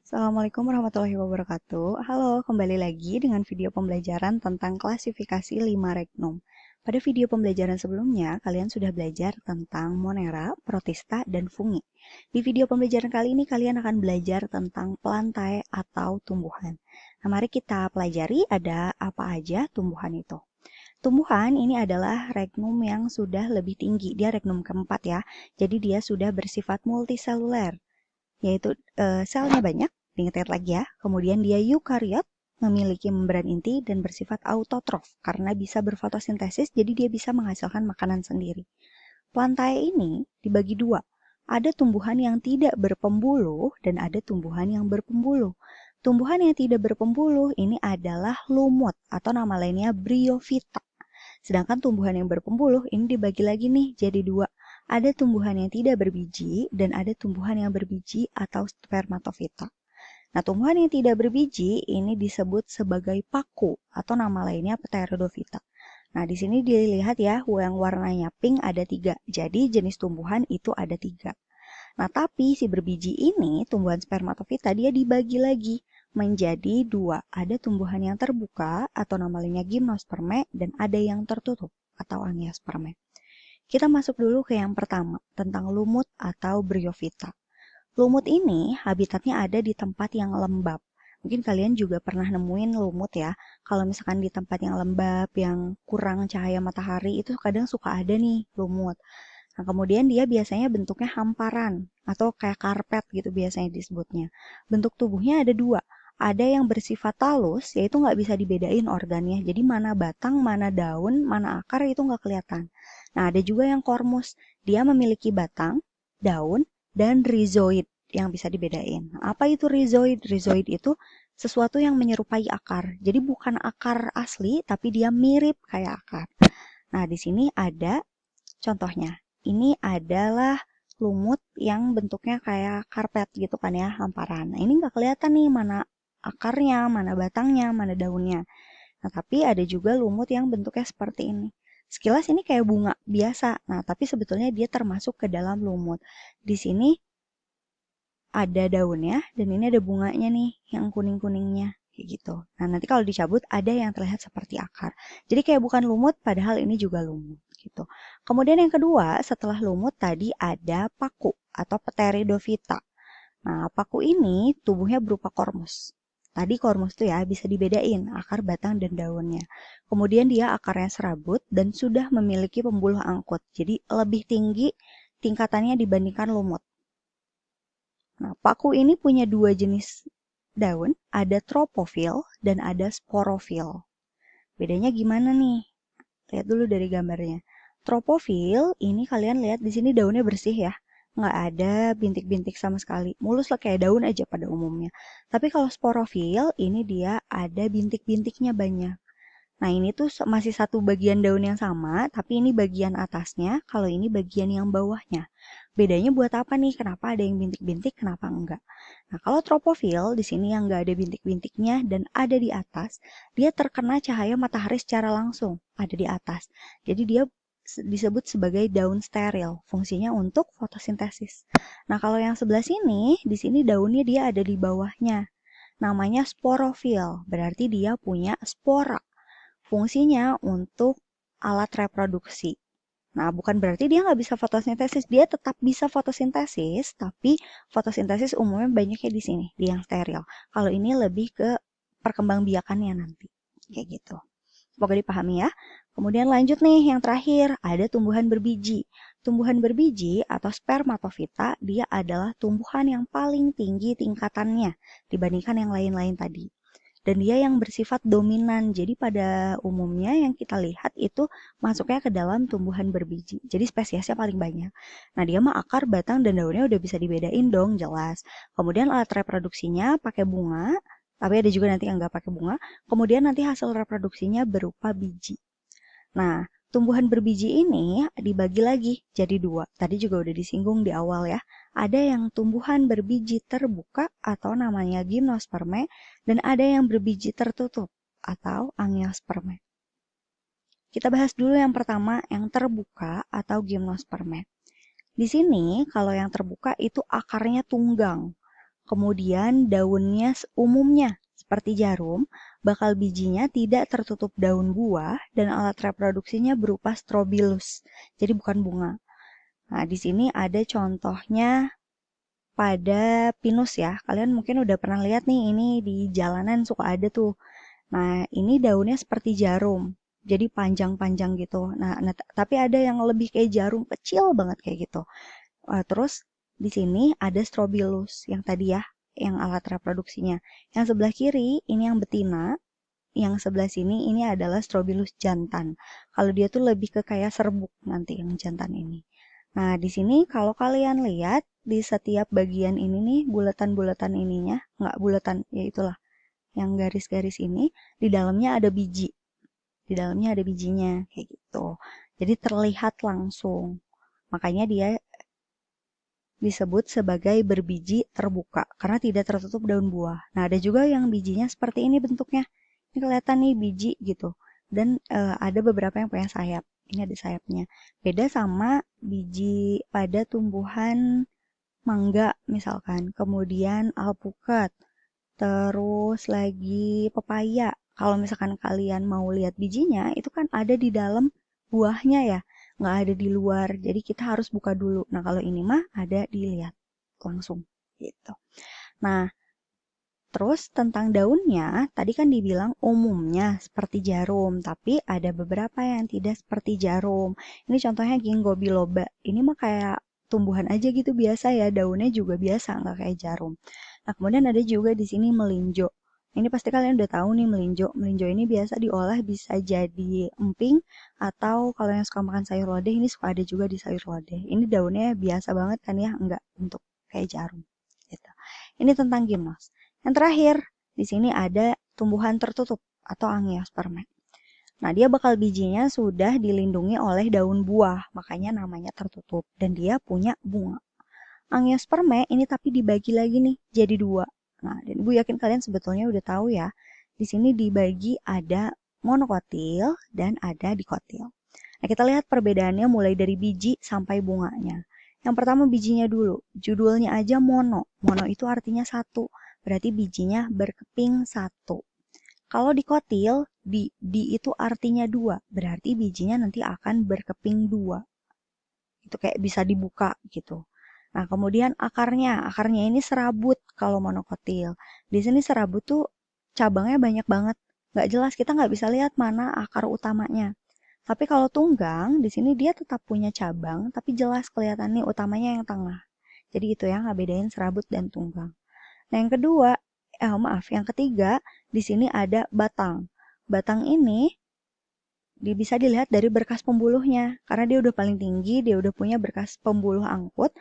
Assalamualaikum warahmatullahi wabarakatuh. Halo, kembali lagi dengan video pembelajaran tentang klasifikasi 5 regnum. Pada video pembelajaran sebelumnya, kalian sudah belajar tentang Monera, Protista, dan Fungi. Di video pembelajaran kali ini, kalian akan belajar tentang pelantai atau tumbuhan. Nah, mari kita pelajari ada apa aja tumbuhan itu. Tumbuhan ini adalah regnum yang sudah lebih tinggi. Dia regnum keempat ya. Jadi dia sudah bersifat multiseluler, yaitu selnya banyak, diingat lagi ya. Kemudian dia eukariot, memiliki membran inti dan bersifat autotrof karena bisa berfotosintesis, jadi dia bisa menghasilkan makanan sendiri. Plantae ini dibagi dua. Ada tumbuhan yang tidak berpembuluh dan ada tumbuhan yang berpembuluh. Tumbuhan yang tidak berpembuluh ini adalah lumut atau nama lainnya bryophyta. Sedangkan tumbuhan yang berpembuluh ini dibagi lagi nih jadi dua. Ada tumbuhan yang tidak berbiji dan ada tumbuhan yang berbiji atau spermatofita. Nah, tumbuhan yang tidak berbiji ini disebut sebagai paku atau nama lainnya pteridophyta. Nah, di sini dilihat ya, yang warnanya pink ada 3. Jadi jenis tumbuhan itu ada 3. Nah, tapi si berbiji ini, tumbuhan spermatofita, dia dibagi lagi menjadi 2. Ada tumbuhan yang terbuka atau nama lainnya gymnosperme dan ada yang tertutup atau angiosperme. Kita masuk dulu ke yang pertama, tentang lumut atau bryophyta. Lumut ini habitatnya ada di tempat yang lembab. Mungkin kalian juga pernah nemuin lumut ya. Kalau misalkan di tempat yang lembab, yang kurang cahaya matahari, itu kadang suka ada nih lumut. Nah, kemudian dia biasanya bentuknya hamparan atau kayak karpet gitu biasanya disebutnya. Bentuk tubuhnya ada 2. Ada yang bersifat talus, yaitu nggak bisa dibedain organnya. Jadi mana batang, mana daun, mana akar itu nggak kelihatan. Nah, ada juga yang kormus. Dia memiliki batang, daun, dan rhizoid yang bisa dibedain. Nah, apa itu rhizoid? Rhizoid itu sesuatu yang menyerupai akar. Jadi bukan akar asli, tapi dia mirip kayak akar. Nah, di sini ada contohnya. Ini adalah lumut yang bentuknya kayak karpet gitu kan ya, hamparan. Nah, ini nggak kelihatan nih mana akarnya, mana batangnya, mana daunnya. Nah, tapi ada juga lumut yang bentuknya seperti ini. Sekilas ini kayak bunga biasa. Nah, tapi sebetulnya dia termasuk ke dalam lumut. Di sini ada daunnya dan ini ada bunganya nih yang kuning-kuningnya kayak gitu. Nah, nanti kalau dicabut ada yang terlihat seperti akar. Jadi kayak bukan lumut padahal ini juga lumut gitu. Kemudian yang kedua, setelah lumut tadi ada paku atau pteridophyta. Nah, paku ini tubuhnya berupa kormus. Tadi kormus tuh ya bisa dibedain akar, batang, dan daunnya. Kemudian dia akarnya serabut dan sudah memiliki pembuluh angkut. Jadi lebih tinggi tingkatannya dibandingkan lumut. Nah, paku ini punya 2 jenis daun, ada tropofil dan ada sporofil. Bedanya gimana nih? Lihat dulu dari gambarnya. Tropofil ini kalian lihat di sini daunnya bersih ya. Nggak ada bintik-bintik sama sekali. Mulus lah kayak daun aja pada umumnya. Tapi kalau sporofil ini dia ada bintik-bintiknya banyak. Nah, ini tuh masih satu bagian daun yang sama, tapi ini bagian atasnya, kalau ini bagian yang bawahnya. Bedanya buat apa nih? Kenapa ada yang bintik-bintik, kenapa enggak? Nah, kalau tropofil di sini yang enggak ada bintik-bintiknya dan ada di atas, dia terkena cahaya matahari secara langsung, ada di atas. Jadi dia disebut sebagai daun steril, fungsinya untuk fotosintesis. Nah, kalau yang sebelah sini daunnya dia ada di bawahnya. Namanya sporofil, berarti dia punya spora. Fungsinya untuk alat reproduksi. Nah, bukan berarti dia nggak bisa fotosintesis. Dia tetap bisa fotosintesis, tapi fotosintesis umumnya banyaknya di sini, di yang steril. Kalau ini lebih ke perkembangbiakannya nanti. Kayak gitu. Semoga dipahami ya. Kemudian lanjut nih, yang terakhir, ada tumbuhan berbiji. Tumbuhan berbiji atau spermatofita, dia adalah tumbuhan yang paling tinggi tingkatannya dibandingkan yang lain-lain tadi. Dan dia yang bersifat dominan. Jadi pada umumnya yang kita lihat itu masuknya ke dalam tumbuhan berbiji. Jadi spesiesnya paling banyak. Nah, dia mah akar, batang, dan daunnya udah bisa dibedain dong, jelas. Kemudian alat reproduksinya pakai bunga, tapi ada juga nanti yang nggak pakai bunga. Kemudian nanti hasil reproduksinya berupa biji. Nah, tumbuhan berbiji ini dibagi lagi jadi 2. Tadi juga udah disinggung di awal ya. Ada yang tumbuhan berbiji terbuka atau namanya gymnosperme dan ada yang berbiji tertutup atau angiosperme. Kita bahas dulu yang pertama, yang terbuka atau gymnosperme. Di sini kalau yang terbuka itu akarnya tunggang. Kemudian daunnya umumnya seperti jarum, bakal bijinya tidak tertutup daun buah dan alat reproduksinya berupa strobilus. Jadi bukan bunga. Nah, di sini ada contohnya pada pinus ya. Kalian mungkin udah pernah lihat nih, ini di jalanan suka ada tuh. Nah, ini daunnya seperti jarum. Jadi panjang-panjang gitu. Nah, tapi ada yang lebih kayak jarum kecil banget kayak gitu. Terus di sini ada strobilus yang tadi ya, yang alat reproduksinya. Yang sebelah kiri ini yang betina, yang sebelah sini ini adalah strobilus jantan. Kalau dia tuh lebih ke kayak serbuk nanti yang jantan ini. Nah, di sini kalau kalian lihat di setiap bagian ini nih, bulatan-bulatan ininya, nggak bulatan, ya itulah, yang garis-garis ini, di dalamnya ada biji. Di dalamnya ada bijinya, kayak gitu. Jadi terlihat langsung. Makanya dia disebut sebagai berbiji terbuka, karena tidak tertutup daun buah. Nah, ada juga yang bijinya seperti ini bentuknya. Ini kelihatan nih biji gitu. Dan ada beberapa yang punya sayap. Ini ada sayapnya. Beda sama biji pada tumbuhan mangga misalkan. Kemudian alpukat. Terus lagi pepaya. Kalau misalkan kalian mau lihat bijinya, itu kan ada di dalam buahnya ya. Nggak ada di luar. Jadi kita harus buka dulu. Nah, kalau ini mah ada dilihat langsung gitu. Nah, terus tentang daunnya, tadi kan dibilang umumnya seperti jarum, tapi ada beberapa yang tidak seperti jarum. Ini contohnya ginkgo biloba. Ini mah kayak tumbuhan aja gitu biasa ya, daunnya juga biasa, nggak kayak jarum. Nah, kemudian ada juga di sini melinjo. Ini pasti kalian udah tahu nih melinjo. Melinjo ini biasa diolah bisa jadi emping atau kalau yang suka makan sayur lodeh ini suka ada juga di sayur lodeh. Ini daunnya biasa banget kan ya, enggak bentuk kayak jarum. Gitu. Ini tentang gimnos. Yang terakhir, di sini ada tumbuhan tertutup atau angiospermae. Nah, dia bakal bijinya sudah dilindungi oleh daun buah, makanya namanya tertutup. Dan dia punya bunga. Angiospermae ini tapi dibagi lagi nih jadi dua. Nah, dan Ibu yakin kalian sebetulnya udah tahu ya. Di sini dibagi ada monokotil dan ada dikotil. Nah, kita lihat perbedaannya mulai dari biji sampai bunganya. Yang pertama bijinya dulu. Judulnya aja mono. Mono itu artinya satu. Berarti bijinya berkeping satu. Kalau dikotil, di itu artinya dua. Berarti bijinya nanti akan berkeping dua. Itu kayak bisa dibuka gitu. Nah, kemudian akarnya. Akarnya ini serabut kalau monokotil. Di sini serabut tuh cabangnya banyak banget. Nggak jelas, kita nggak bisa lihat mana akar utamanya. Tapi kalau tunggang, di sini dia tetap punya cabang, tapi jelas kelihatan nih utamanya yang tengah. Jadi itu yang ngebedain serabut dan tunggang. Nah, yang kedua, yang ketiga, di sini ada batang. Batang ini bisa dilihat dari berkas pembuluhnya, karena dia udah paling tinggi, dia udah punya berkas pembuluh angkut.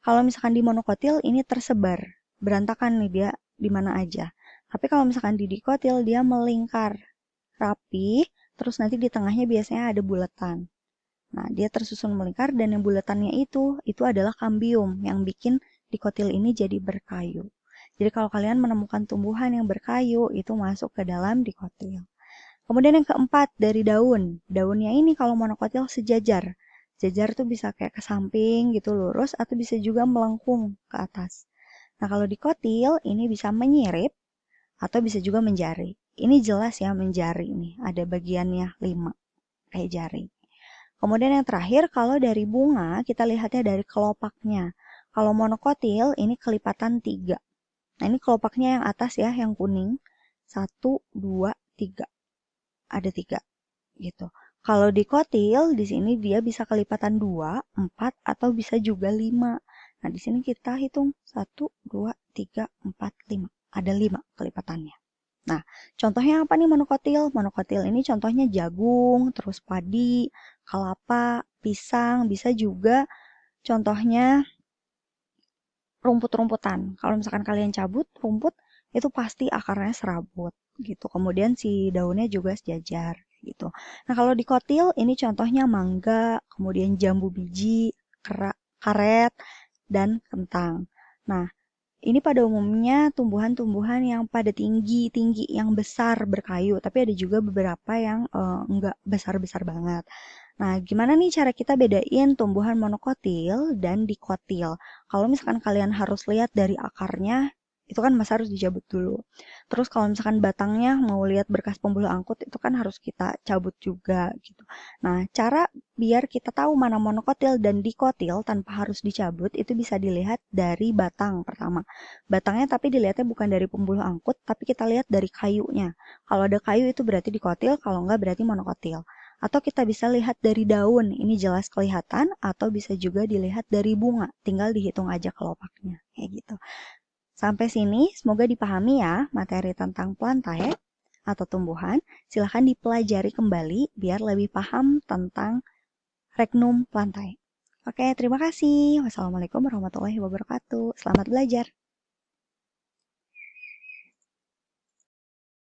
Kalau misalkan di monokotil ini tersebar, berantakan nih dia di mana aja. Tapi kalau misalkan di dikotil dia melingkar, rapi, terus nanti di tengahnya biasanya ada bulatan. Nah, dia tersusun melingkar dan yang bulatannya itu adalah kambium yang bikin dikotil ini jadi berkayu. Jadi kalau kalian menemukan tumbuhan yang berkayu, itu masuk ke dalam dikotil. Kemudian yang keempat dari daun. Daunnya ini kalau monokotil sejajar. Sejajar tuh bisa kayak ke samping gitu lurus atau bisa juga melengkung ke atas. Nah, kalau dikotil ini bisa menyirip atau bisa juga menjari. Ini jelas ya menjari nih, ada bagiannya 5 kayak jari. Kemudian yang terakhir kalau dari bunga kita lihatnya dari kelopaknya. Kalau monokotil ini kelipatan 3. Nah, ini kelopaknya yang atas ya, yang kuning. 1, 2, 3. Ada 3 gitu. Kalau dikotil di sini dia bisa kelipatan 2, 4 atau bisa juga 5. Nah, di sini kita hitung 1, 2, 3, 4, 5. Ada 5 kelipatannya. Nah, contohnya apa nih monokotil? Monokotil ini contohnya jagung, terus padi, kelapa, pisang, bisa juga contohnya rumput-rumputan. Kalau misalkan kalian cabut rumput, itu pasti akarnya serabut gitu. Kemudian si daunnya juga sejajar gitu. Nah, kalau dikotil ini contohnya mangga, kemudian jambu biji, karet, dan kentang. Nah, ini pada umumnya tumbuhan-tumbuhan yang pada tinggi-tinggi, yang besar berkayu, tapi ada juga beberapa yang enggak besar-besar banget. Nah, gimana nih cara kita bedain tumbuhan monokotil dan dikotil? Kalau misalkan kalian harus lihat dari akarnya, itu kan masa harus dicabut dulu. Terus kalau misalkan batangnya mau lihat berkas pembuluh angkut itu kan harus kita cabut juga gitu. Nah, cara biar kita tahu mana monokotil dan dikotil tanpa harus dicabut itu bisa dilihat dari batang pertama. Batangnya tapi dilihatnya bukan dari pembuluh angkut, tapi kita lihat dari kayunya. Kalau ada kayu itu berarti dikotil, kalau enggak berarti monokotil. Atau kita bisa lihat dari daun, ini jelas kelihatan, atau bisa juga dilihat dari bunga, tinggal dihitung aja kelopaknya, kayak gitu. Sampai sini, semoga dipahami ya materi tentang plantae atau tumbuhan. Silahkan dipelajari kembali biar lebih paham tentang regnum plantae. Oke, terima kasih. Wassalamualaikum warahmatullahi wabarakatuh. Selamat belajar.